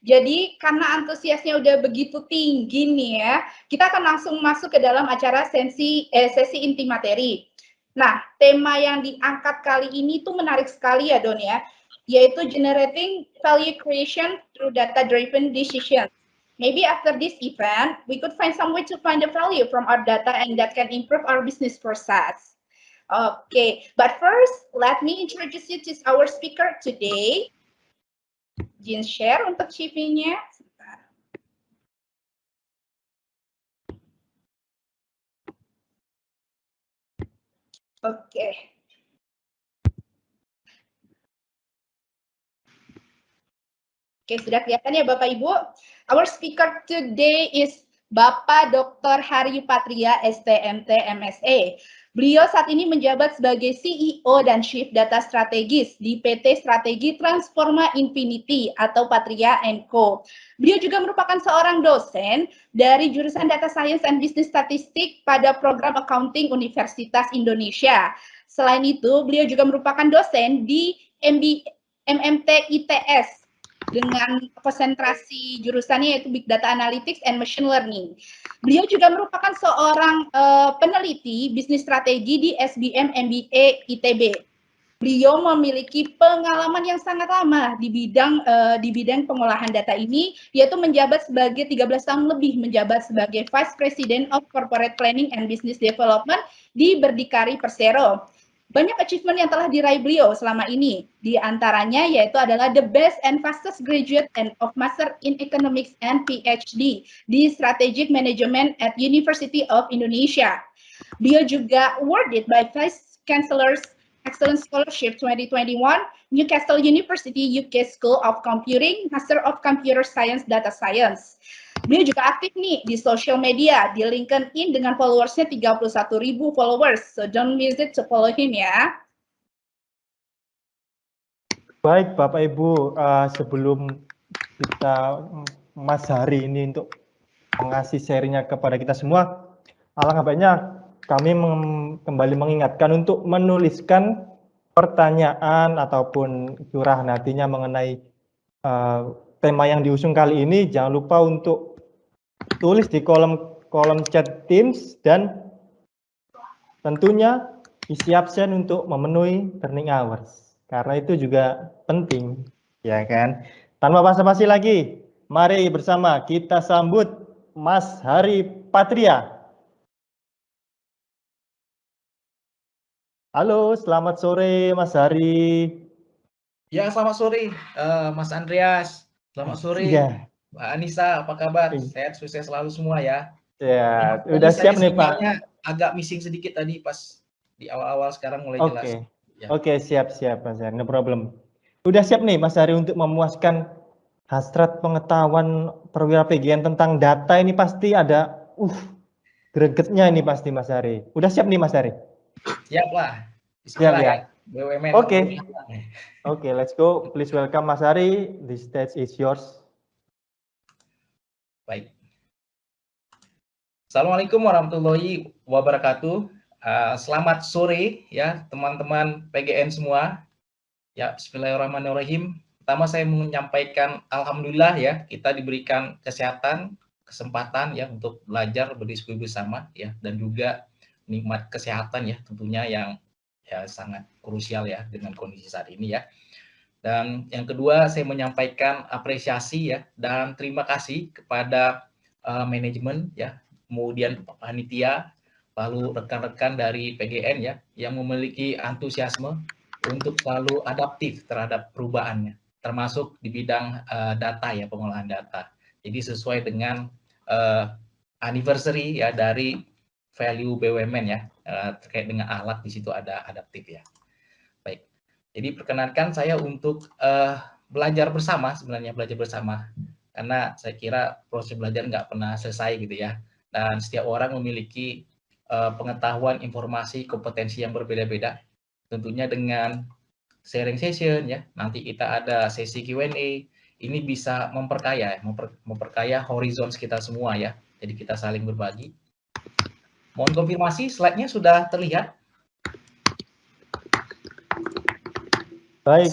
Jadi karena antusiasnya udah begitu tinggi nih ya, kita akan langsung masuk ke dalam acara sesi inti materi. Nah, tema yang diangkat kali ini tuh menarik sekali ya Don ya, yaitu generating value creation through data-driven decision. Maybe after this event, we could find some way to find the value from our data and that can improve our business process. Okay, but first, let me introduce you to our speaker today. Izin share untuk CV-nya. Oke. Oke, sudah kelihatan ya Bapak Ibu. Our speaker today is Bapak Dr. Haryu Patria, STMT MSA. Beliau saat ini menjabat sebagai CEO dan Chief Data Strategis di PT Strategi Transforma Infinity atau Patria & Co. Beliau juga merupakan seorang dosen dari jurusan Data Science and Business Statistik pada program Accounting Universitas Indonesia. Selain itu, beliau juga merupakan dosen di MMT ITS dengan konsentrasi jurusannya yaitu Big Data Analytics and Machine Learning. Beliau juga merupakan seorang peneliti bisnis strategi di SBM MBA ITB. Beliau memiliki pengalaman yang sangat lama di bidang pengolahan data ini, yaitu menjabat sebagai 13 tahun lebih menjabat sebagai Vice President of Corporate Planning and Business Development di Berdikari Persero. Banyak achievement yang telah diraih beliau selama ini, di antaranya yaitu adalah the best and fastest graduate and of Master in Economics and PhD di Strategic Management at University of Indonesia. Beliau juga awarded by Vice Chancellor's Excellence Scholarship 2021, Newcastle University UK School of Computing, Master of Computer Science Data Science. Beliau juga aktif nih di social media, di LinkedIn dengan followersnya 31.000 followers. So don't miss it to follow him ya. Baik Bapak Ibu, sebelum kita Mas Hari ini untuk mengasih sharingnya kepada kita semua, alangkah baiknya kami kembali mengingatkan untuk menuliskan pertanyaan ataupun curahan hatinya mengenai tema yang diusung kali ini. Jangan lupa untuk tulis di kolom chat Teams dan tentunya isi absen untuk memenuhi turning hours. Karena itu juga penting, ya kan? Tanpa basa-basi lagi, mari bersama kita sambut Mas Hari Patria. Halo, selamat sore Mas Hari. Ya, selamat sore Mas Andreas. Selamat sore Mbak Anissa, apa kabar? Sehat, sukses selalu semua ya. Ya, udah siap nih Pak. Agak missing sedikit tadi pas di awal-awal, sekarang mulai jelas. Oke, siap Mas Hari, no problem. Udah siap nih Mas Hari untuk memuaskan hasrat pengetahuan perwira PGN tentang data ini pasti ada gregetnya ini pasti Mas Hari. Udah siap nih Mas Hari? Siap lah. Siap ya. BUMN. Oke, let's go. Please welcome Mas Hari. The stage is yours. Baik. Assalamualaikum warahmatullahi wabarakatuh. Selamat sore ya teman-teman PGN semua. Ya, bismillahirrahmanirrahim. Pertama saya menyampaikan alhamdulillah ya, kita diberikan kesehatan, kesempatan ya untuk belajar berdiskusi bersama ya, dan juga nikmat kesehatan ya tentunya yang ya sangat krusial ya dengan kondisi saat ini ya. Dan yang kedua saya menyampaikan apresiasi ya dan terima kasih kepada manajemen ya, kemudian panitia, lalu rekan-rekan dari PGN ya yang memiliki antusiasme untuk selalu adaptif terhadap perubahannya, termasuk di bidang data ya, pengolahan data. Jadi sesuai dengan anniversary ya dari value BUMN ya, terkait dengan alat di situ ada adaptif ya. Baik, jadi perkenankan saya untuk belajar bersama, sebenarnya belajar bersama, karena saya kira proses belajar nggak pernah selesai gitu ya, dan setiap orang memiliki pengetahuan, informasi, kompetensi yang berbeda-beda. Tentunya dengan sharing session ya, nanti kita ada sesi Q&A, ini bisa memperkaya horizon kita semua ya, jadi kita saling berbagi. Mohon konfirmasi, slide-nya sudah terlihat? Baik,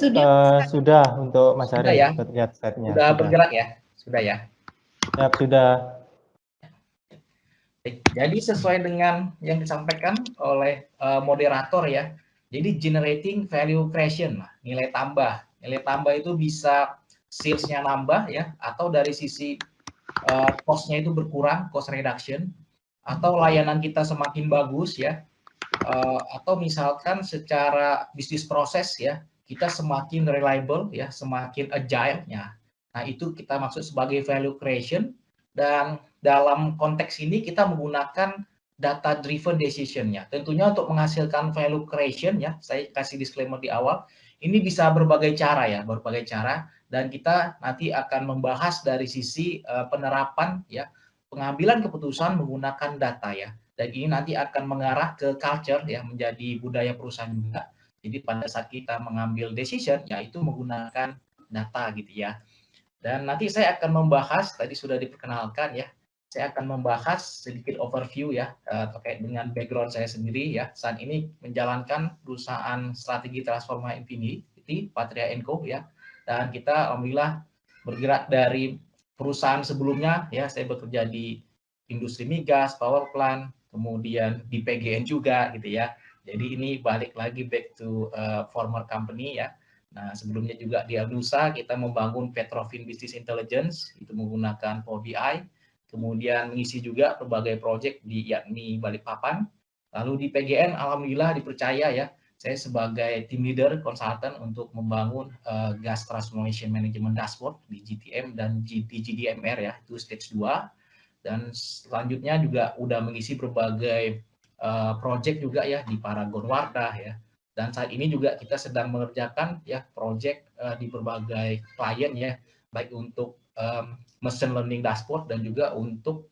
sudah untuk Mas Hari, ya? lihat slide-nya. Sudah bergerak ya? Sudah ya? Ya, sudah. Jadi sesuai dengan yang disampaikan oleh moderator ya. Jadi generating value creation, nilai tambah. Nilai tambah itu bisa sales-nya nambah ya, atau dari sisi cost-nya itu berkurang, cost reduction, atau layanan kita semakin bagus ya, atau misalkan secara bisnis proses ya, kita semakin reliable ya, semakin agile ya. Nah, itu kita maksud sebagai value creation, dan dalam konteks ini kita menggunakan data driven decision ya. Tentunya untuk menghasilkan value creation ya, saya kasih disclaimer di awal, ini bisa berbagai cara ya, berbagai cara, dan kita nanti akan membahas dari sisi penerapan ya, pengambilan keputusan menggunakan data ya. Dan ini nanti akan mengarah ke culture ya, menjadi budaya perusahaan juga. Jadi pada saat kita mengambil decision ya, itu menggunakan data gitu ya. Dan nanti saya akan membahas, tadi sudah diperkenalkan ya, saya akan membahas sedikit overview ya terkait dengan background saya sendiri ya. Saat ini menjalankan perusahaan strategi transformasi Infinity Patria Co ya. Dan kita alhamdulillah bergerak dari perusahaan sebelumnya ya, saya bekerja di industri migas, power plant, kemudian di PGN juga gitu ya. Jadi ini balik lagi back to former company ya. Nah, sebelumnya juga di Anusa kita membangun Petrofin Business Intelligence, itu menggunakan Power BI, kemudian mengisi juga berbagai proyek di yakni Balikpapan. Lalu di PGN, alhamdulillah dipercaya ya, saya sebagai team leader konsultan untuk membangun Gas Transformation Management Dashboard di GTM dan di GDMR ya, itu stage 2. Dan selanjutnya juga udah mengisi berbagai proyek juga ya di Paragon Wardah ya. Dan saat ini juga kita sedang mengerjakan ya proyek di berbagai klien ya, baik untuk machine learning dashboard dan juga untuk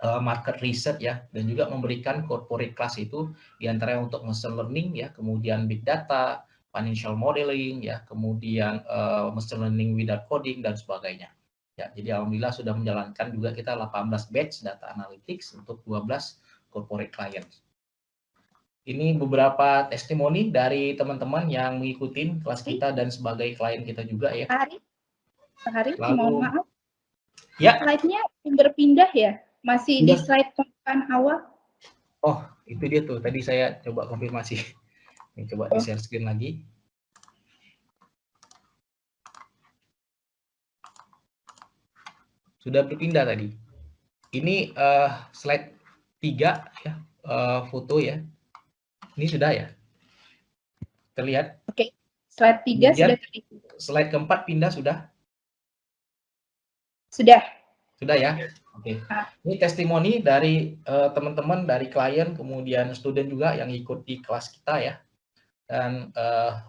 market research ya, dan juga memberikan corporate class itu diantaranya untuk machine learning ya, kemudian big data, financial modeling ya, kemudian machine learning without coding dan sebagainya. Ya, jadi alhamdulillah sudah menjalankan juga kita 18 batch data analytics untuk 12 corporate clients. Ini beberapa testimoni dari teman-teman yang mengikuti kelas kita dan sebagai klien kita juga ya. Pak Hari, Lalu, mohon maaf. Ya. Slide-nya berpindah ya? Masih di slide pembukaan awal? Oh, itu dia tuh. Tadi saya coba konfirmasi. Ini coba di share screen lagi. Sudah berpindah tadi. Ini slide 3 ya, foto ya. Ini sudah ya? Terlihat? Oke, slide 3 sudah terlihat. Slide keempat pindah sudah? Sudah. Sudah ya? Oke. Ini testimoni dari teman-teman, dari klien, kemudian student juga yang ikut di kelas kita ya. Dan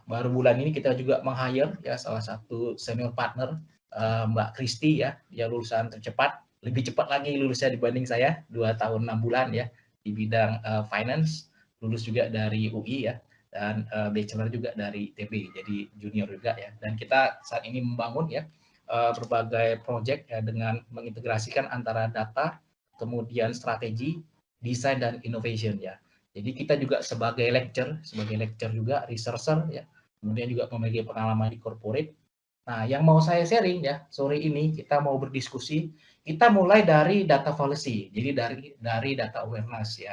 baru bulan ini kita juga meng-hire ya salah satu senior partner, Mbak Kristi ya, dia lulusan tercepat, lebih cepat lagi lulusnya dibanding saya, 2 tahun 6 bulan ya, di bidang finance, lulus juga dari UI ya, dan bachelor juga dari ITB, jadi junior juga ya. Dan kita saat ini membangun ya berbagai project ya, dengan mengintegrasikan antara data, kemudian strategi, desain dan innovation ya. Jadi kita juga sebagai lecturer juga researcher ya, kemudian juga memiliki pengalaman di corporate. Nah, yang mau saya sharing ya, sore ini kita mau berdiskusi, kita mulai dari data policy, jadi dari data awareness ya.